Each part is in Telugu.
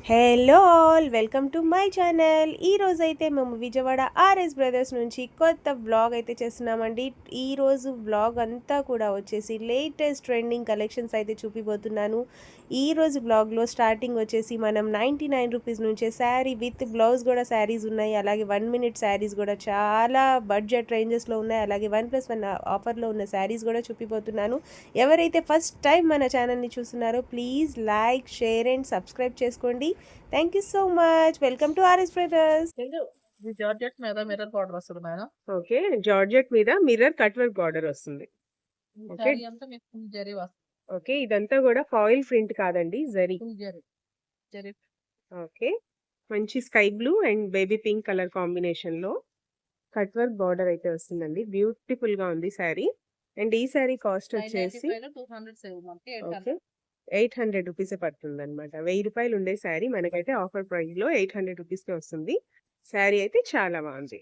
Hello all welcome to my channel. ఈరోజైతే మేము విజయవాడ ఆర్ఎస్ బ్రదర్స్ నుంచి కొత్త వ్లాగ్ అయితే చేస్తున్నామండి. ఈరోజు వ్లాగ్ అంతా కూడా వచ్చేసి లేటెస్ట్ ట్రెండింగ్ కలెక్షన్స్ అయితే చూపిపోతున్నాను. ఈరోజు వ్లాగ్లో స్టార్టింగ్ వచ్చేసి మనం 99 రూపీస్ నుంచే శారీ విత్ బ్లౌజ్ కూడా శారీస్ ఉన్నాయి. అలాగే 1 మినిట్ శారీస్ కూడా చాలా బడ్జెట్ రేంజెస్లో ఉన్నాయి. అలాగే 1+1 ఆఫర్లో ఉన్న శారీస్ కూడా చూపిపోతున్నాను. ఎవరైతే ఫస్ట్ టైం మన ఛానల్ని చూస్తున్నారో please like, share and subscribe చేసుకోండి. Thank you so much. Welcome to RS Brothers. ఇది జార్జెట్ మీద మిర్రర్ బార్డర్ వస్తుంది మేడం. ఓకే, జార్జెట్ మీద మిర్రర్ కట్ వర్క్ బార్డర్ వస్తుంది. ఓకే. శారీ అంతా మీకు ఫుల్ జరీ వస్తుంది. ఓకే, ఇదంతా కూడా ఫాయిల్ ప్రింట్ కాదండి, జరీ. ఫుల్ జరీ జరీ ఓకే, మంచి sky blue and baby pink colour combination లో కట్ వర్క్ బార్డర్ అయితే వస్తుందండి. బ్యూటిఫుల్ గా ఉంది శారీ. అండ్ ఈ శారీ కాస్ట్ వచ్చేసి 200 సేవ్ మనకి ఓకే 800 రూపీస్ పడుతుంది అనమాట. 1000 రూపాయలు ఉండే శారీ మనకైతే ఆఫర్ ప్రైస్ లో 800 రూపీస్ కి వస్తుంది. శారీ అయితే చాలా బాగుంది.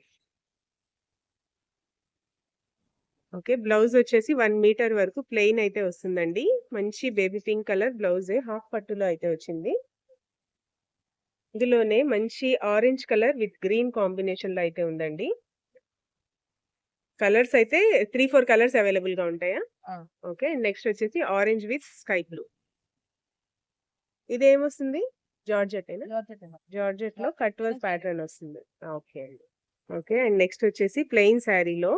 ఓకే, బ్లౌజ్ వచ్చేసి 1 మీటర్ వరకు ప్లెయిన్ అయితే వస్తుందండి. మంచి baby pink colour blouse half పట్టులో అయితే వచ్చింది. ఇందులోనే మంచి orange colour with green combination లో అయితే ఉందండి. కలర్స్ అయితే 3-4 కలర్స్ అవైలబుల్ గా ఉంటాయా? ఓకే, నెక్స్ట్ వచ్చేసి ఆరెంజ్ విత్ స్కై బ్లూ. ఇదేమొస్తుంది? జార్జెట్ జార్జెట్ లో కట్ వర్క్ ప్యాటర్న్ వస్తుంది. ఓకే అండి. ఓకే, అండ్ నెక్స్ట్ వచ్చేసి ప్లెయిన్ శారీలో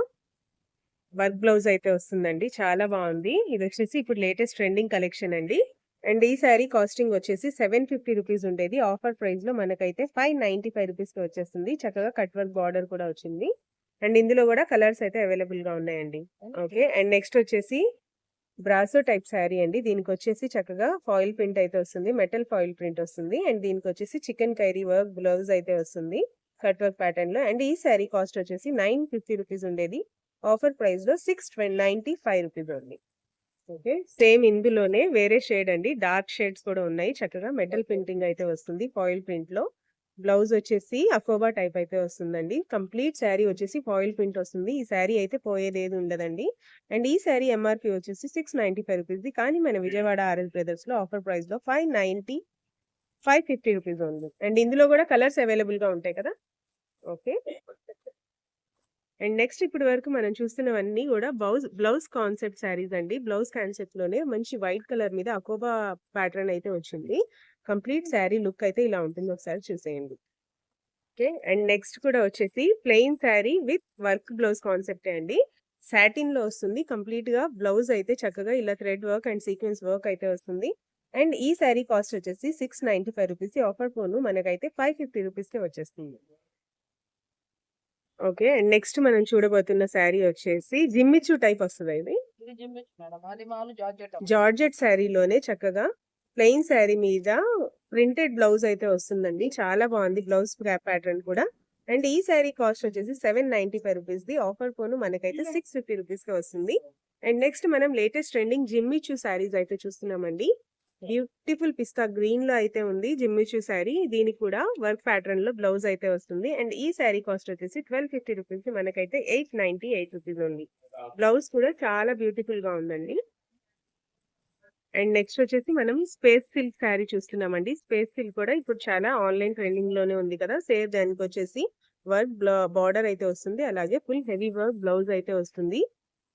వర్క్ బ్లౌజ్ అయితే వస్తుందండి. చాలా బాగుంది. ఇది వచ్చేసి ఇప్పుడు లేటెస్ట్ ట్రెండింగ్ కలెక్షన్ అండి. అండ్ ఈ శారీ కాస్టింగ్ వచ్చేసి 750 రూపీస్ ఉండేది. ఆఫర్ ప్రైస్ లో మనకైతే 595 రూపీస్ కి వచ్చేస్తుంది. చక్కగా కట్ వర్క్ బార్డర్ కూడా వచ్చింది. అండ్ ఇందులో కూడా కలర్స్ అయితే అవైలబుల్ గా ఉన్నాయండి. ఓకే, అండ్ నెక్స్ట్ వచ్చేసి బ్రాసో టైప్ శారీ అండి. దీనికి వచ్చేసి చక్కగా ఫాయిల్ ప్రింట్ అయితే వస్తుంది, మెటల్ ఫాయిల్ ప్రింట్ వస్తుంది. అండ్ దీనికి వచ్చేసి చికెన్ కైరీ వర్క్ బ్లౌజ్ అయితే వస్తుంది కట్ వర్క్ ప్యాటర్న్ లో. అండ్ ఈ శారీ కాస్ట్ వచ్చేసి 950 రూపీస్ ఉండేది. ఆఫర్ ప్రైస్ లో 695 రూపీస్ ఉంది. ఓకే, సేమ్ ఇందులోనే వేరే షేడ్ అండి, డార్క్ షేడ్స్ కూడా ఉన్నాయి. చక్కగా మెటల్ ప్రింటింగ్ అయితే వస్తుంది ఫాయిల్ ప్రింట్ లో. బ్లౌజ్ వచ్చేసి అకోబా టైప్ అయితే వస్తుందండి. కంప్లీట్ శారీ వచ్చేసి ఫాయిల్ ప్రింట్ వస్తుంది. ఈ శారీ అయితే పోయేదేది ఉండదండి. అండ్ ఈ శారీ ఎంఆర్పి వచ్చేసి 695 రూపీస్. కానీ మన విజయవాడ ఆర్ఎస్ బ్రదర్స్ లో ఆఫర్ ప్రైస్ లో 550 రూపీస్ ఉంది. అండ్ ఇందులో కూడా కలర్స్ అవైలబుల్ గా ఉంటాయి కదా. ఓకే, అండ్ నెక్స్ట్ ఇప్పటి వరకు మనం చూస్తున్నవన్నీ కూడా బ్లౌజ్ కాన్సెప్ట్ శారీస్ అండి. బ్లౌజ్ కాన్సెప్ట్ లోనే మంచి వైట్ కలర్ మీద అకోబా ప్యాటర్న్ అయితే వచ్చింది. కంప్లీట్ శారీ లుక్ అయితే ఇలా ఉంటుంది, ఒకసారి చూసేయండి. ఓకే, అండ్ నెక్స్ట్ కూడా వచ్చేసి plain sari with work blouse concept అండి. సాటిన్ లో వస్తుంది కంప్లీట్ గా. బ్లౌజ్ అయితే చక్కగా ఇలా thread work and sequence work అయితే వస్తుంది. అండ్ ఈ శారీ కాస్ట్ వచ్చేసి 695 రూపీస్. ఆఫర్ పోను మనకైతే 550 రూపీస్ కి వచ్చేస్తుంది. ఓకే, అండ్ నెక్స్ట్ మనం చూడబోతున్న శారీ వచ్చేసి జిమ్మిచు టైప్ వస్తుంది. ఇది జార్జెట్ శారీలోనే చక్కగా ప్లెయిన్ శారీ మీద ప్రింటెడ్ బ్లౌజ్ అయితే వస్తుందండి. చాలా బాగుంది బ్లౌజ్ ప్యాటర్న్ కూడా. అండ్ ఈ శారీ కాస్ట్ వచ్చేసి 795 రూపీస్ ది. ఆఫర్ పోను మనకైతే 650 రూపీస్ కి వస్తుంది. అండ్ నెక్స్ట్ మనం లేటెస్ట్ ట్రెండింగ్ జిమ్మిచు శారీస్ అయితే చూస్తున్నామండి. బ్యూటిఫుల్ పిస్తా గ్రీన్ లో అయితే ఉంది జిమ్మిచు శారీ. దీనికి కూడా వర్క్ ప్యాటర్న్ లో బ్లౌజ్ అయితే వస్తుంది. అండ్ ఈ శారీ కాస్ట్ వచ్చేసి 1250 రూపీస్. మనకైతే 898 రూపీస్ ఉంది. బ్లౌజ్ కూడా చాలా బ్యూటిఫుల్ గా ఉందండి. అండ్ నెక్స్ట్ వచ్చేసి మనం స్పేస్ సిల్క్ శారీ చూస్తున్నామండి. స్పేస్ సిల్క్ కూడా ఇప్పుడు చాలా ఆన్లైన్ ట్రెండింగ్ లోనే ఉంది కదా. సేమ్ దానికి వచ్చేసి వర్క్ బార్డర్ అయితే వస్తుంది. అలాగే ఫుల్ హెవీ వర్క్ బ్లౌజ్ అయితే వస్తుంది,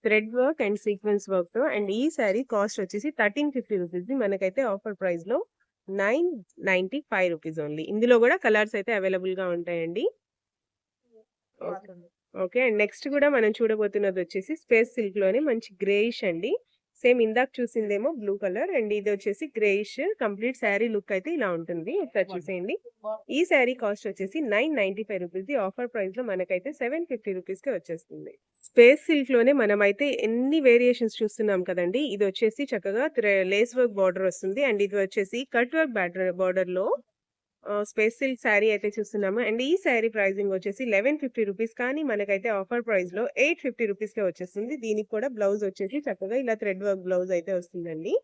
thread work and sequence work తో. అండ్ ఈ శారీ కాస్ట్ వచ్చేసి 1350 రూపీస్. మనకైతే ఆఫర్ ప్రైస్ లో 995 రూపీస్ ఓన్లీ. ఇందులో కూడా కలర్స్ అయితే అవైలబుల్ గా ఉంటాయండి. ఓకే, అండ్ నెక్స్ట్ కూడా మనం చూడబోతున్నది వచ్చేసి స్పేస్ సిల్క్ లోనే మంచి గ్రేయిష్ అండి. సేమ్ ఇందాక చూసిందేమో బ్లూ కలర్, అండ్ ఇది వచ్చేసి గ్రేయిష్. కంప్లీట్ శారీ లుక్ అయితే ఇలా ఉంటుంది, ఒకసారి చూసేయండి. ఈ శారీ కాస్ట్ వచ్చేసి 995 రూపీస్. ఆఫర్ ప్రైస్ లో మనకైతే 750 రూపీస్ కి వచ్చేస్తుంది. స్పేస్ సిల్క్ లోనే మనం అయితే ఎన్ని వేరియేషన్స్ చూస్తున్నాం కదండి. ఇది వచ్చేసి చక్కగా లేస్ వర్క్ బార్డర్ వస్తుంది. అండ్ ఇది వచ్చేసి కట్ వర్క్ బార్డర్ లో స్పేస్ సిల్క్ శారీ అయితే చూస్తున్నాము. అండ్ ఈ శారీ ప్రైసింగ్ వచ్చేసి 1150 రూపీస్. కానీ మనకైతే ఆఫర్ ప్రైస్ లో 850 రూపీస్ కే వచ్చేస్తుంది. దీనికి కూడా బ్లౌజ్ వచ్చేసి చక్కగా ఇలా థ్రెడ్ వర్క్ బ్లౌజ్ అయితే వస్తుందండి.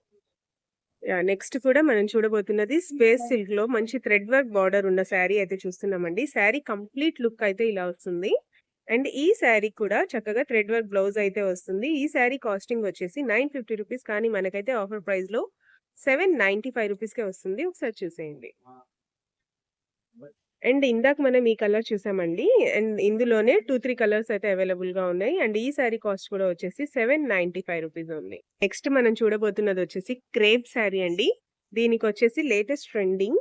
నెక్స్ట్ కూడా మనం చూడబోతున్నది స్పేస్ సిల్క్ లో మంచి థ్రెడ్ వర్క్ బార్డర్ ఉన్న శారీ అయితే చూస్తున్నామండి. శారీ కంప్లీట్ లుక్ అయితే ఇలా వస్తుంది. అండ్ ఈ శారీ కూడా చక్కగా థ్రెడ్ వర్క్ బ్లౌజ్ అయితే వస్తుంది. ఈ శారీ కాస్టింగ్ వచ్చేసి 950 రూపీస్. కానీ మనకైతే ఆఫర్ ప్రైస్ లో 795 రూపీస్ కే వస్తుంది. ఒకసారి చూసేయండి. అండ్ ఇందాక మనం ఈ కలర్ చూసామండి. అండ్ ఇందులోనే 2, 3 కలర్స్ అయితే అవైలబుల్‌గా ఉన్నాయి. అండ్ ఈ సారీ కాస్ట్ కూడా వచ్చేసి రూ. 795 ఉంది. నెక్స్ట్ మనం చూడబోతున్నది వచ్చేసి క్రేప్ సారీ అండి. దీనికొచ్చేసి latest trending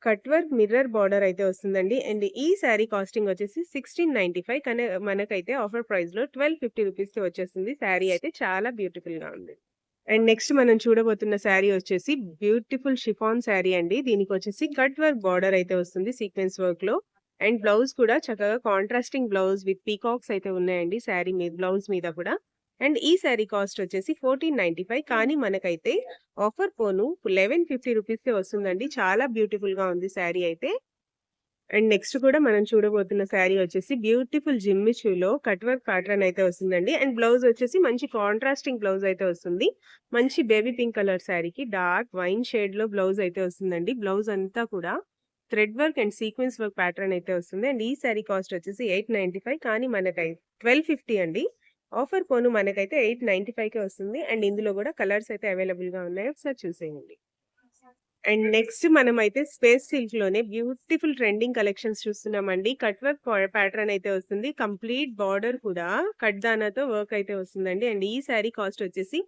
cut work mirror border అయితే వస్తుందండి. అండ్ ఈ సారీ కాస్టింగ్ వచ్చేసి 1695 కానీ మనకైతే ఆఫర్ ప్రైస్‌లో 1250 రూపీస్‌కి వచ్చేస్తుంది. సారీ అయితే చాలా బ్యూటిఫుల్‌గా ఉంది. అండ్ నెక్స్ట్ మనం చూడబోతున్న శారీ వచ్చేసి బ్యూటిఫుల్ షిఫాన్ శారీ అండి. దీనికొచ్చేసి కట్ వర్క్ బార్డర్ అయితే వస్తుంది సీక్వెన్స్ వర్క్‌లో. అండ్ బ్లౌజ్ కూడా చక్కగా కాంట్రాస్టింగ్ బ్లౌజ్ విత్ పీకాక్స్ అయితే ఉన్నాయండి శారీ మీద బ్లౌజ్ మీద కూడా. అండ్ ఈ శారీ కాస్ట్ వచ్చేసి 1495 కానీ మనకైతే ఆఫర్ పోను 1150 రూపీస్‌కే వస్తుందండి. చాలా బ్యూటిఫుల్‌గా ఉంది శారీ అయితే. అండ్ నెక్స్ట్ కూడా మనం చూడబోతున్న శారీ వచ్చేసి బ్యూటిఫుల్ జిమ్మిచూలో కట్ వర్క్ ప్యాటర్న్ అయితే వస్తుందండి. అండ్ బ్లౌజ్ వచ్చేసి మంచి కాంట్రాస్టింగ్ బ్లౌజ్ అయితే వస్తుంది. మంచి బేబీ పింక్ కలర్ శారీకి డార్క్ వైన్ షేడ్‌లో బ్లౌజ్ అయితే వస్తుందండి. బ్లౌజ్ అంతా కూడా thread work and sequence work pattern అయితే వస్తుంది. అండ్ ఈ శారీ కాస్ట్ వచ్చేసి 895 కానీ మనకై 1250 అండి. ఆఫర్ పోను మనకైతే 895కే వస్తుంది. అండ్ ఇందులో కూడా కలర్స్ అయితే అవైలబుల్‌గా ఉన్నాయి. ఒకసారి చూసేయండి. అండ్ నెక్స్ట్ మనమైతే స్పేస్ సిల్క్‌లోనే బ్యూటిఫుల్ ట్రెండింగ్ కలెక్షన్స్ చూస్తున్నామండి. కట్ వర్క్ ప్యాటర్న్ అయితే వస్తుంది. కంప్లీట్ బార్డర్ కూడా కట్ దానాతో వర్క్ అయితే వస్తుందండి. అండ్ ఈ సారీ కాస్ట్ వచ్చేసి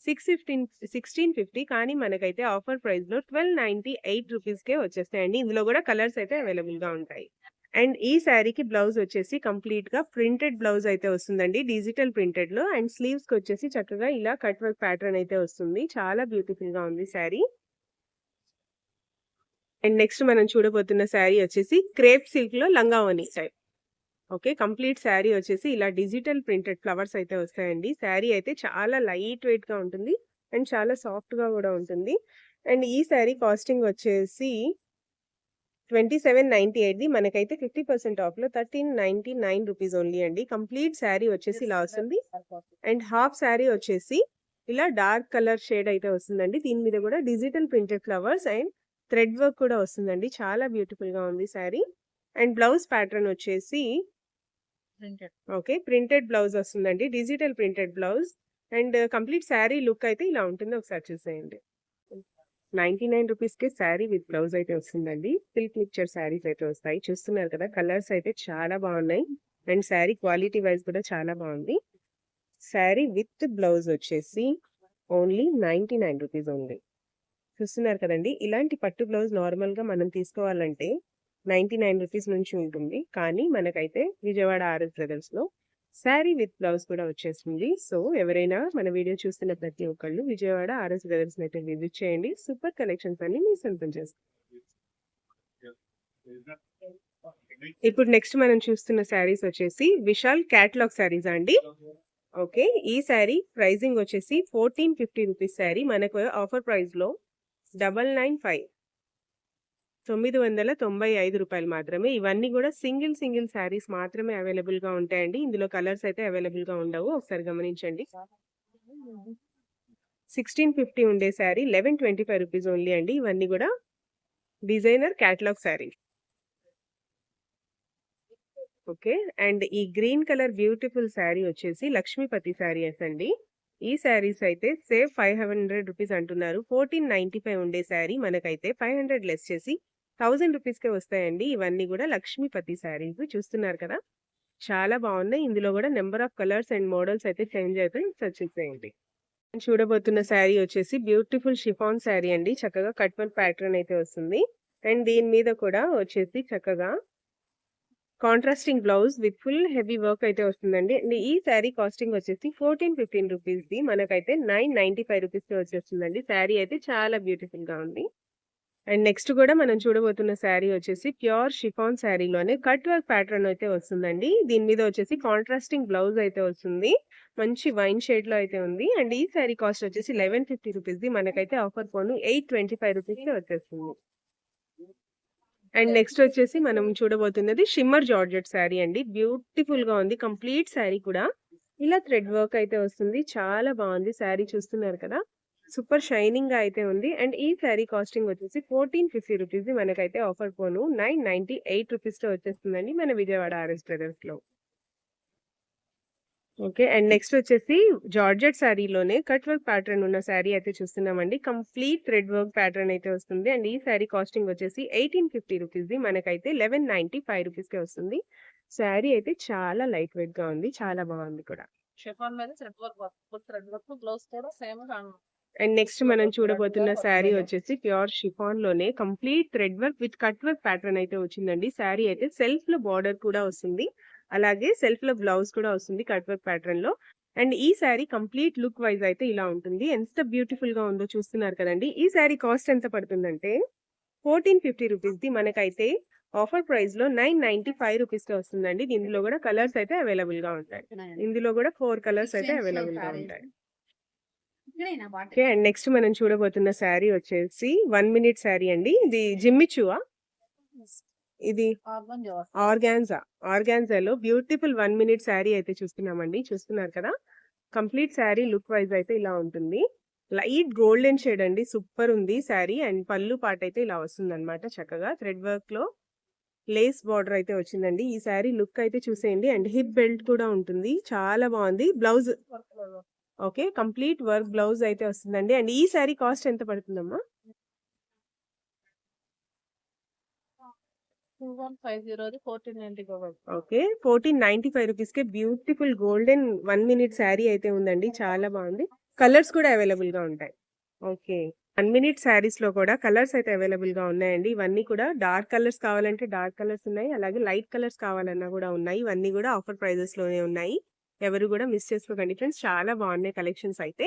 1650 కానీ మనకైతే ఆఫర్ ప్రైస్‌లో 1298 రూపీస్‌కే వచ్చేస్తాయండి. ఇందులో కూడా కలర్స్ అయితే అవైలబుల్‌గా ఉంటాయి. అండ్ ఈ సారీకి బ్లౌజ్ వచ్చేసి కంప్లీట్‌గా ప్రింటెడ్ బ్లౌజ్ అయితే వస్తుందండి. డిజిటల్ ప్రింటెడ్‌లో అండ్ స్లీవ్స్‌కి వచ్చేసి చక్కగా ఇలా కట్ వర్క్ ప్యాటర్న్ అయితే వస్తుంది. చాలా బ్యూటిఫుల్‌గా ఉంది సారీ. అండ్ నెక్స్ట్ మనం చూడబోతున్న శారీ వచ్చేసి క్రేప్ సిల్క్‌లో లంగావోణి టైప్. ఓకే. కంప్లీట్ శారీ వచ్చేసి ఇలా డిజిటల్ ప్రింటెడ్ ఫ్లవర్స్ అయితే వస్తాయండి. శారీ అయితే చాలా లైట్ వెయిట్‌గా ఉంటుంది. అండ్ చాలా సాఫ్ట్‌గా కూడా ఉంటుంది. అండ్ ఈ శారీ కాస్టింగ్ వచ్చేసి 2798ది మనకైతే 50% ఆఫ్‌లో 1399 రూపీస్ ఓన్లీ అండి. కంప్లీట్ శారీ వచ్చేసి ఇలా వస్తుంది. అండ్ హాఫ్ శారీ వచ్చేసి ఇలా డార్క్ కలర్ షేడ్ అయితే వస్తుందండి. దీని మీద కూడా digital printed flowers and thread work కూడా వస్తుందండి. చాలా బ్యూటిఫుల్‌గా ఉంది శారీ. అండ్ బ్లౌజ్ ప్యాటర్న్ వచ్చేసి ప్రింటెడ్. ఓకే. ప్రింటెడ్ బ్లౌజ్ వస్తుందండి. Digital printed blouse. And complete sari look అయితే ఇలా ఉంటుంది. ఒకసారి చూసేయండి. 99 రూపీస్‌కే శారీ విత్ బ్లౌజ్ అయితే వస్తుందండి. సిల్క్ మిక్చర్ శారీస్ అయితే వస్తాయి. చూస్తున్నారు కదా! కలర్స్ అయితే చాలా బాగున్నాయి. అండ్ శారీ క్వాలిటీ వైస్ కూడా చాలా బాగుంది. శారీ విత్ బ్లౌజ్ వచ్చేసి ఓన్లీ 99 రూపీస్ ఓన్లీ. చూస్తున్నారు కదండీ! ఇలాంటి పట్టు బ్లౌజ్ నార్మల్‌గా మనం తీసుకోవాలంటే 99 రూపీస్ నుంచి ఉంటుంది. కానీ మనకైతే విజయవాడ ఆర్ఎస్ బ్రదర్స్‌లో శారీ విత్ బ్లౌజ్ కూడా వచ్చేస్తుంది. సో, ఎవరైనా మన వీడియో చూస్తున్న ప్రతి ఒక్కళ్ళు విజయవాడ ఆర్ఎస్ బ్రదర్స్‌ని అయితే విజిట్ చేయండి. సూపర్ కలెక్షన్స్ అన్ని మీ సొంతం చేసుకోండి. ఇప్పుడు నెక్స్ట్ మనం చూస్తున్న శారీస్ వచ్చేసి విశాల్ క్యాటలాగ్ శారీస్ అండి. ఓకే. ఈ శారీ ప్రైజింగ్ వచ్చేసి 1450 రూపీస్ శారీ మనకు ఆఫర్ ప్రైస్‌లో 995 995 మాత్రమే. ఇవన్నీ కూడా సింగిల్ శారీస్ మాత్రమే అవైలబుల్‌గా ఉంటాయండి. ఇందులో కలర్స్ అయితే అవైలబుల్‌గా ఉండవు. ఒకసారి గమనించండి. 1650 ఉండే శారీ 1125 రూపీస్ ఓన్లీ అండి. ఇవన్నీ కూడా designer catalogue saris. Okay. And ఈ గ్రీన్ కలర్ బ్యూటిఫుల్ శారీ వచ్చేసి లక్ష్మీపతి శారీస్ అండి. ఈ శారీస్ అయితే సేవ్ 500 రూపీస్ అంటున్నారు. 1495 ఉండే శారీ మనకైతే 500 లెస్ చేసి 1000 రూపీస్‌కే వస్తాయండి. ఇవన్నీ కూడా లక్ష్మీపతి శారీస్ చూస్తున్నారు కదా! చాలా బాగున్నాయి. ఇందులో కూడా number of colours and models అయితే చేంజ్ అవుతాయి. ఒకసారి చూసేయండి. చూడబోతున్న శారీ వచ్చేసి బ్యూటిఫుల్ షిఫాన్ శారీ అండి. చక్కగా కట్ వర్క్ ప్యాటర్న్ అయితే వస్తుంది. అండ్ దీని మీద కూడా వచ్చేసి చక్కగా contrasting blouse with full heavy work అయితే వస్తుందండి. అండ్ ఈ శారీ కాస్టింగ్ వచ్చేసి 1415 రూపీస్‌ది మనకైతే 995 రూపీస్‌కి వచ్చేస్తుందండి. శారీ అయితే చాలా బ్యూటిఫుల్‌గా ఉంది. అండ్ నెక్స్ట్ కూడా మనం చూడబోతున్న శారీ వచ్చేసి ప్యూర్ షిఫాన్ శారీలోనే కట్ వర్క్ ప్యాటర్న్ అయితే వస్తుందండి. దీని మీద వచ్చేసి కాంట్రాస్టింగ్ బ్లౌజ్ అయితే వస్తుంది. మంచి వైన్ షేడ్‌లో అయితే ఉంది. అండ్ ఈ శారీ కాస్ట్ వచ్చేసి 1150 రూపీస్‌ది మనకైతే ఆఫర్ పోను 825 రూపీస్‌కి వచ్చేస్తుంది. అండ్ నెక్స్ట్ వచ్చేసి మనం చూడబోతున్నది షిమ్మర్ జార్జెట్ శారీ అండి. బ్యూటిఫుల్‌గా ఉంది. కంప్లీట్ శారీ కూడా ఇలా థ్రెడ్ వర్క్ అయితే వస్తుంది. చాలా బాగుంది. శారీ చూస్తున్నారు కదా! సూపర్ షైనింగ్‌గా అయితే ఉంది. అండ్ ఈ శారీ కాస్టింగ్ వచ్చేసి 1450 రూపీస్‌ది మనకైతే ఆఫర్ పోను 998 రూపీస్‌తో వచ్చేస్తుందండి మన విజయవాడ ఆర్ఎస్ బ్రదర్స్‌లో. ఓకే. అండ్ నెక్స్ట్ వచ్చేసి జార్జెట్ శారీలోనే కట్ వర్క్ ప్యాటర్న్ ఉన్న శారీ అయితే చూస్తున్నామండి. కంప్లీట్ థ్రెడ్ వర్క్ ప్యాటర్న్ అయితే వస్తుంది. అండ్ ఈ శారీ కాస్టింగ్ వచ్చేసి 1850 రూపీస్‌ది. మనకైతే 1195 రూపీస్‌కే వస్తుంది. శారీ అయితే చాలా లైట్ వెయిట్‌గా ఉంది. చాలా బాగుంది కూడా. షిఫాన్ మీద థ్రెడ్ వర్క్ బ్లౌజ్ కూడా సేమ్ అండ్ నెక్స్ట్ మనం చూడబోతున్న శారీ వచ్చేసి ప్యూర్ షిఫాన్‌లోనే complete thread work with cut work pattern అయితే వచ్చిందండి. శారీ అయితే సెల్ఫ్‌లో బార్డర్ కూడా వస్తుంది. అలాగే సెల్ఫ్‌లో బ్లౌజ్ కూడా వస్తుంది కట్ వర్క్ ప్యాటర్న్‌లో. అండ్ ఈ శారీ కంప్లీట్ లుక్ వైస్ అయితే ఇలా ఉంటుంది. ఎంత బ్యూటిఫుల్‌గా ఉందో చూస్తున్నారు కదండీ! ఈ శారీ కాస్ట్ ఎంత పడుతుందంటే 1450 రూపీస్‌ది. మనకైతే ఆఫర్ ప్రైస్‌లో 995 రూపీస్‌కే వస్తుందండి. ఇందులో కూడా కలర్స్ అయితే అవైలబుల్‌గా ఉంటాయి. ఇందులో కూడా 4 కలర్స్ అయితే అవైలబుల్‌గా ఉంటాయి. ఓకే. అండ్ నెక్స్ట్ మనం చూడబోతున్న శారీ వచ్చేసి 1 మినిట్ శారీ అండి. ఇది జిమ్మిచూవా? ఇది ఆర్గాన్జా. ఆర్గాన్జాలో బ్యూటిఫుల్ 1 మినిట్ శారీ అయితే చూస్తున్నామండి. చూస్తున్నారు కదా! కంప్లీట్ శారీ లుక్ వైస్ అయితే ఇలా ఉంటుంది. లైట్ గోల్డెన్ షేడ్ అండి. సూపర్ ఉంది శారీ. అండ్ పళ్ళు పార్ట్ అయితే ఇలా వస్తుందన్నమాట చక్కగా. థ్రెడ్ వర్క్‌లో లేస్ బార్డర్ అయితే వచ్చిందండి. ఈ శారీ లుక్ అయితే చూసేయండి. అండ్ హిప్ బెల్ట్ కూడా ఉంటుంది. చాలా బాగుంది. Blouse okay. Complete work blouse అయితే వస్తుందండి. అండ్ ఈ శారీ కాస్ట్ ఎంత పడుతుందమ్మా? 2150 1495 ఓకే. 1495 రూపీస్‌కే బ్యూటిఫుల్ గోల్డెన్ 1 మినిట్ శారీ అయితే ఉందండి. చాలా బాగుంది. కలర్స్ కూడా అవైలబుల్‌గా ఉంటాయి. ఓకే. 1 మినిట్ శారీస్‌లో కూడా కలర్స్ అయితే అవైలబుల్‌గా ఉన్నాయండి. ఇవన్నీ కూడా డార్క్ కలర్స్ కావాలంటే డార్క్ కలర్స్ ఉన్నాయి. అలాగే లైట్ కలర్స్ కావాలన్నా కూడా ఉన్నాయి. ఇవన్నీ కూడా ఆఫర్ ప్రైజెస్‌లోనే ఉన్నాయి. ఎవరు కూడా మిస్ చేసుకోకండి ఫ్రెండ్స్. చాలా బాగున్నాయి కలెక్షన్స్ అయితే.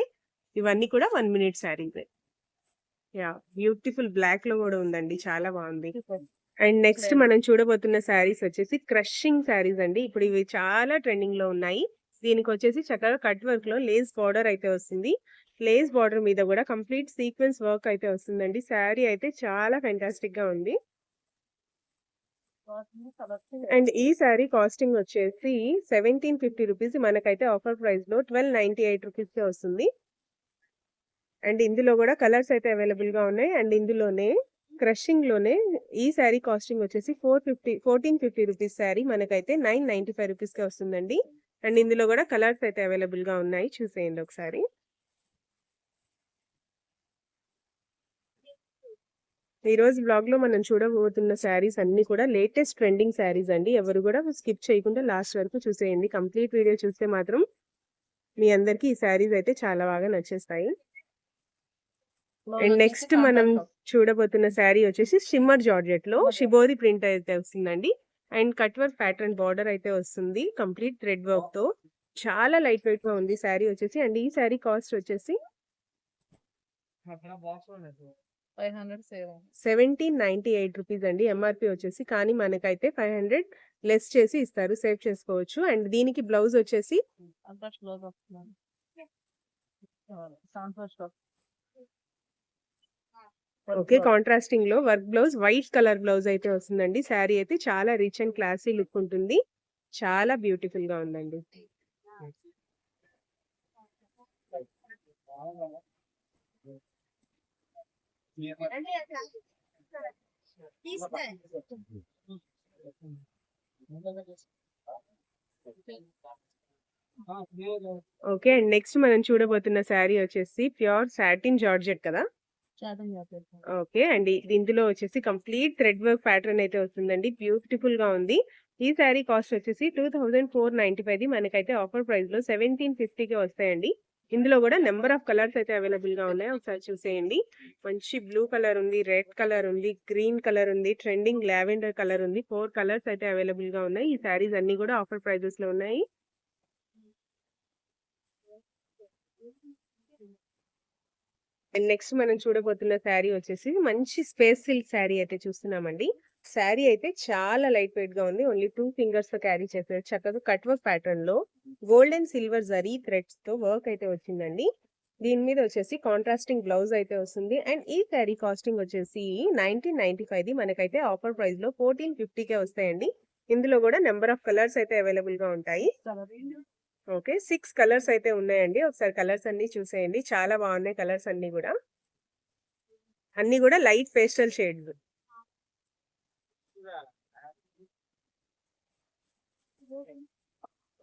ఇవన్నీ కూడా 1 మినిట్ శారీసే. యాహ్! బ్యూటిఫుల్ బ్లాక్‌లో కూడా ఉందండి. చాలా బాగుంది. అండ్ నెక్స్ట్ మనం చూడబోతున్న శారీస్ వచ్చేసి క్రషింగ్ శారీస్ అండి. ఇప్పుడు ఇవి చాలా ట్రెండింగ్‌లో ఉన్నాయి. దీనికొచ్చేసి చక్కగా కట్ వర్క్‌లో లేస్ బార్డర్ అయితే వస్తుంది. లేస్ బార్డర్ మీద కూడా కంప్లీట్ సీక్వెన్స్ వర్క్ అయితే వస్తుందండి. శారీ అయితే చాలా ఫెంటాస్టిక్‌గా ఉంది. అండ్ ఈ శారీ కాస్టింగ్ వచ్చేసి 1750 రూపీస్. మనకైతే ఆఫర్ ప్రైస్‌లో 1298 రూపీస్‌కే వస్తుంది. అండ్ ఇందులో కూడా కలర్స్ అయితే అవైలబుల్‌గా ఉన్నాయి. అండ్ ఇందులోనే క్రషింగ్‌లోనే ఈ శారీ కాస్టింగ్ వచ్చేసి 1450 రూపీస్ శారీ మనకైతే 995 రూపీస్‌కే వస్తుందండి. అండ్ ఇందులో కూడా కలర్స్ అయితే అవైలబుల్‌గా ఉన్నాయి. చూసేయండి ఒకసారి. ఈరోజు వ్లాగ్‌లో మనం చూడబోతున్న శారీస్ అన్నీ కూడా లేటెస్ట్ ట్రెండింగ్ శారీస్ అండి. ఎవరు కూడా స్కిప్ చేయకుండా లాస్ట్ వరకు చూసేయండి. కంప్లీట్ వీడియో చూస్తే మాత్రం మీ అందరికీ ఈ శారీస్ అయితే చాలా బాగా నచ్చేస్తాయి. అండ్ నెక్స్ట్ మనం చూడబోతున్న శారీ వచ్చేసి షిమ్మర్ జార్జెట్‌లో షిబోరి ప్రింట్ అయితే వస్తుందండి. And cut work pattern border అయితే వస్తుంది. కంప్లీట్ థ్రెడ్ వర్క్‌తో చాలా లైట్ వెయిట్‌గా ఉంది శారీ వచ్చేసి. అండ్ ఈ శారీ కాస్ట్ వచ్చేసి 1798 రూపీస్ అండి. ఎంఆర్‌పీ వచ్చేసి. కానీ మనకైతే 500 లెస్ చేసి ఇస్తారు. సేవ్ చేసుకోవచ్చు. అండ్ దీనికి బ్లౌజ్ వచ్చేసి ఓకే. కాంట్రాస్టింగ్‌లో work blouse white colour blouse అయితే వస్తుందండి. శారీ అయితే చాలా రిచ్ అండ్ క్లాసీ లుక్ ఉంటుంది. చాలా బ్యూటిఫుల్‌గా ఉందండి. ఓకే. అండ్ నెక్స్ట్ మనం చూడబోతున్న శారీ వచ్చేసి ప్యూర్ సాటిన్ జార్జెట్ కదా! ఓకే. అండ్ ఇందులో వచ్చేసి కంప్లీట్ థ్రెడ్ వర్క్ ప్యాటర్న్ అయితే వస్తుందండి. బ్యూటిఫుల్‌గా ఉంది. ఈ శారీ కాస్ట్ వచ్చేసి 2495ది. మనకైతే ఆఫర్ ప్రైస్‌లో 1750కే వస్తాయండి. ఇందులో కూడా నంబర్ ఆఫ్ కలర్స్ అయితే అవైలబుల్‌గా ఉన్నాయి. ఒకసారి చూసేయండి. మంచి బ్లూ కలర్ ఉంది, రెడ్ కలర్ ఉంది, గ్రీన్ కలర్ ఉంది, ట్రెండింగ్ లావెండర్ కలర్ ఉంది. 4 కలర్స్ అయితే అవైలబుల్‌గా ఉన్నాయి. ఈ శారీస్ అన్నీ కూడా ఆఫర్ ప్రైజెస్‌లో ఉన్నాయి. అండ్ నెక్స్ట్ మనం చూడబోతున్న శారీ వచ్చేసి మంచి స్పేస్ సిల్క్ శారీ అయితే చూస్తున్నామండి. శారీ అయితే చాలా లైట్ వెయిట్ గా ఉంది. ఓన్లీ 2 ఫింగర్స్ తో క్యారీ చేసారు. చక్కగా కట్ వర్క్ ప్యాటర్న్ లో gold and silver zari threads తో వర్క్ అయితే వచ్చిందండి. దీని మీద వచ్చేసి కాంట్రాస్టింగ్ బ్లౌజ్ అయితే వస్తుంది. అండ్ ఈ శారీ కాస్టింగ్ వచ్చేసి 1995ది. మనకైతే ఆఫర్ ప్రైస్ లో 1450కే వస్తాయండి. ఇందులో కూడా నెంబర్ ఆఫ్ కలర్స్ అయితే అవైలబుల్ గా ఉంటాయి. ఓకే. 6 కలర్స్ అయితే ఉన్నాయండి. ఒకసారి కలర్స్ అన్నీ చూసేయండి. చాలా బాగున్నాయి కలర్స్ అన్నీ కూడా. అన్నీ కూడా light pastel shades.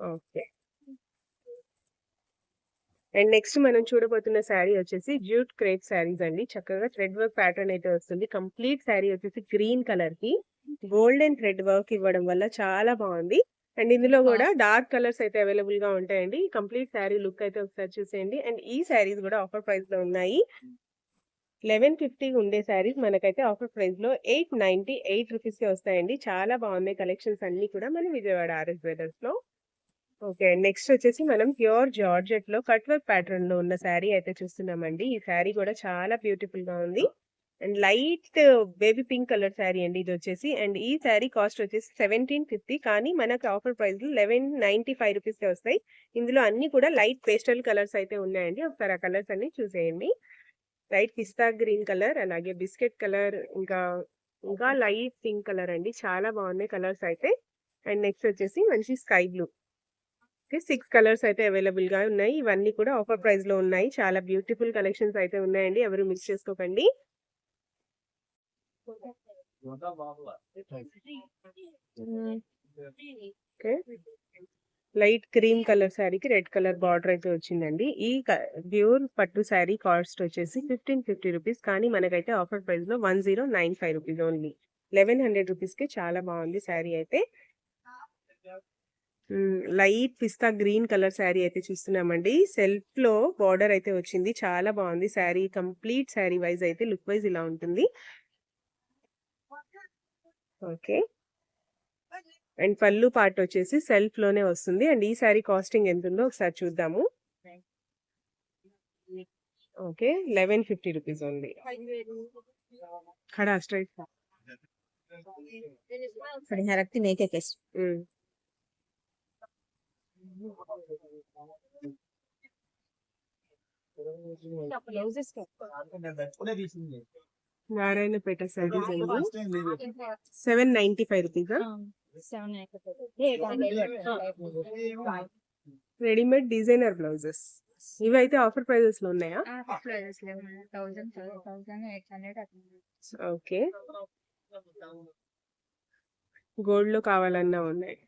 Okay. And next మనం చూడబోతున్న శారీ వచ్చేసి జ్యూట్ క్రేప్ శారీస్ అండి. చక్కగా థ్రెడ్ వర్క్ ప్యాటర్న్ అయితే వస్తుంది. కంప్లీట్ శారీ వచ్చేసి గ్రీన్ కలర్ కి గోల్డెన్ థ్రెడ్ వర్క్ ఇవ్వడం వల్ల చాలా బాగుంది. అండ్ ఇందులో కూడా డార్క్ కలర్స్ అయితే అవైలబుల్ గా ఉంటాయండి. కంప్లీట్ శారీ లుక్ అయితే ఒకసారి చూసేయండి. అండ్ ఈ శారీస్ కూడా ఆఫర్ ప్రైస్ లో ఉన్నాయి. 1150 ఉండే శారీస్ మనకైతే ఆఫర్ ప్రైస్ లో 898 రూపీస్ కి వస్తాయండి. చాలా బాగున్నాయి కలెక్షన్స్ అన్ని కూడా మన విజయవాడ ఆర్ఎస్ బ్రదర్స్ లో. ఓకే. నెక్స్ట్ వచ్చేసి మనం ప్యూర్ జార్జెట్ లో కట్ వర్క్ ప్యాటర్న్ లో ఉన్న శారీ అయితే చూస్తున్నామండి. ఈ శారీ కూడా చాలా బ్యూటిఫుల్ గా ఉంది. And light baby pink colour sari అండి ఇది వచ్చేసి. అండ్ ఈ శారీ కాస్ట్ వచ్చేసి 1750, కానీ మనకు ఆఫర్ ప్రైస్ లో 1195 రూపీస్ కే వస్తాయి. ఇందులో అన్ని కూడా లైట్ పేస్టల్ కలర్స్ అయితే ఉన్నాయండి. ఒకసారి ఆ కలర్స్ అన్ని చూసేయండి. లైట్ పిస్తా గ్రీన్ కలర్, అలాగే బిస్కెట్ కలర్, ఇంకా లైట్ పింక్ కలర్ అండి. చాలా బాగున్నాయి కలర్స్ అయితే. అండ్ నెక్స్ట్ వచ్చేసి మంచి స్కై బ్లూ. 6 కలర్స్ అయితే అవైలబుల్ గా ఉన్నాయి. ఇవన్నీ కూడా ఆఫర్ ప్రైస్ లో ఉన్నాయి. చాలా బ్యూటిఫుల్ కలెక్షన్స్ అయితే ఉన్నాయండి. ఎవరు మిస్ చేసుకోకండి. ఓకే. లైట్ క్రీమ్ కలర్ శారీకి రెడ్ కలర్ బార్డర్ అయితే వచ్చిందండి. ఈ ప్యూర్ పట్టు శారీ కాస్ట్ వచ్చేసి 1550 రూపీస్, కానీ మనకైతే ఆఫర్ ప్రైస్ లో 1095 రూపీస్ ఓన్లీ. 1100 రూపీస్ కి చాలా బాగుంది శారీ అయితే. లైట్ పిస్తా గ్రీన్ కలర్ శారీ అయితే చూస్తున్నామండి. సెల్ఫ్ లో బార్డర్ అయితే వచ్చింది. చాలా బాగుంది శారీ. కంప్లీట్ శారీ వైజ్ అయితే లుక్ వైజ్ ఇలా ఉంటుంది. ఓకే. అండ్ పళ్ళు పార్ట్ వచ్చేసి సెల్ఫ్ లోనే వస్తుంది. అండ్ ఈ శారీ కాస్టింగ్ ఎంత ఉందో ఒకసారి చూద్దాము. ఓకే. 1150 rupees only. खड़ा स्ट्राइट था। बढ़िया रखती नहीं के केस నారాయణపేట శారీస్ అండి. 795 రూపీస్. రెడీమేడ్ డిజైనర్ బ్లౌజెస్ ఇవైతే ఆఫర్ ప్రైజెస్ లో ఉన్నాయా? ఓకే. గోల్డ్ లో కావాలన్నా ఉన్నాయి.